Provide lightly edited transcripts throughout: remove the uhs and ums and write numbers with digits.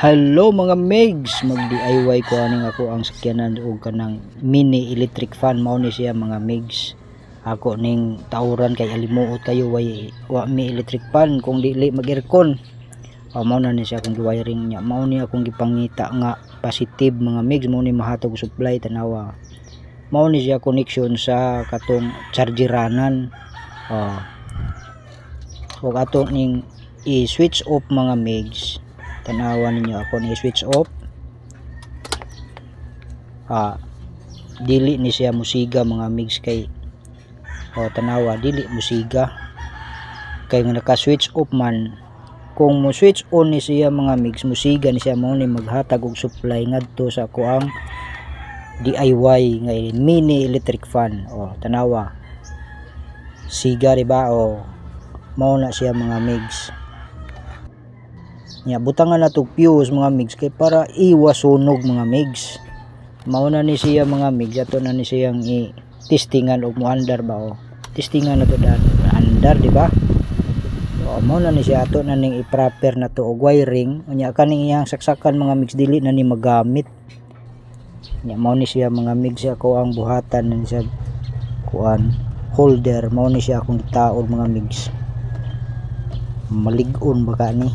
Hello mga megs, mag-DIY ko aning ako ang sakyanan og kanang mini electric fan. Mao ni siya mga megs. Ako ning tawran kay alimuot kayo wa mi electric fan kung dili mag-aircon. Mao na ni siya akong wiring niya. Mao ni akong gipangita nga positive mga megs, mao ni mahatag supply tanawa. Mao ni siya connection sa katong chargeranan. Ug ato ning i-switch off mga megs. Tanawa ninyo ako ni switch off. Dili ni siya musiga mga megs kay tanawa dili musiga kay nga naka switch off man. Kung mo switch on ni siya mga megs, musiga ni siya, mao ni maghatag og supply ngadto sa kuang DIY nga mini electric fan. Tanawa siga diba? Mao na siya mga megs. Butangan na to fuse mga megs kay para iwas sunog mga megs. Mao na ni siya mga megs. Ato na ni siyang i-testingan og mo andar ba testingan na to andar di ba? Mao na ni siya. Ato na ning i-proper na to og wiring. Unya kaning iyang saksakan mga megs dili na ni magamit. Mao ni siya mga megs. Ako ang buhatan ni siya kuan holder. Mao ni siya akong gitaod mga megs. Malig-on baka ni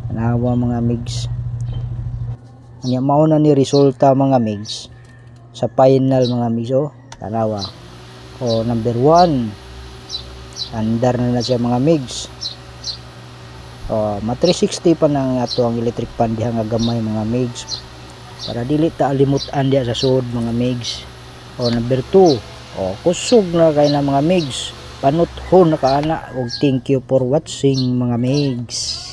tanawa mga megs. Mao na ni resulta mga megs sa final mga megs. Tanawa number 1 andar na siya mga megs. Ma 360 pa na ato ang electric fan diha nga gamay mga megs para dili ta alimutan diha sa sud mga megs. Number 2 kusog na kay na mga megs, panuthon na kaana. Og thank you for watching mga megs.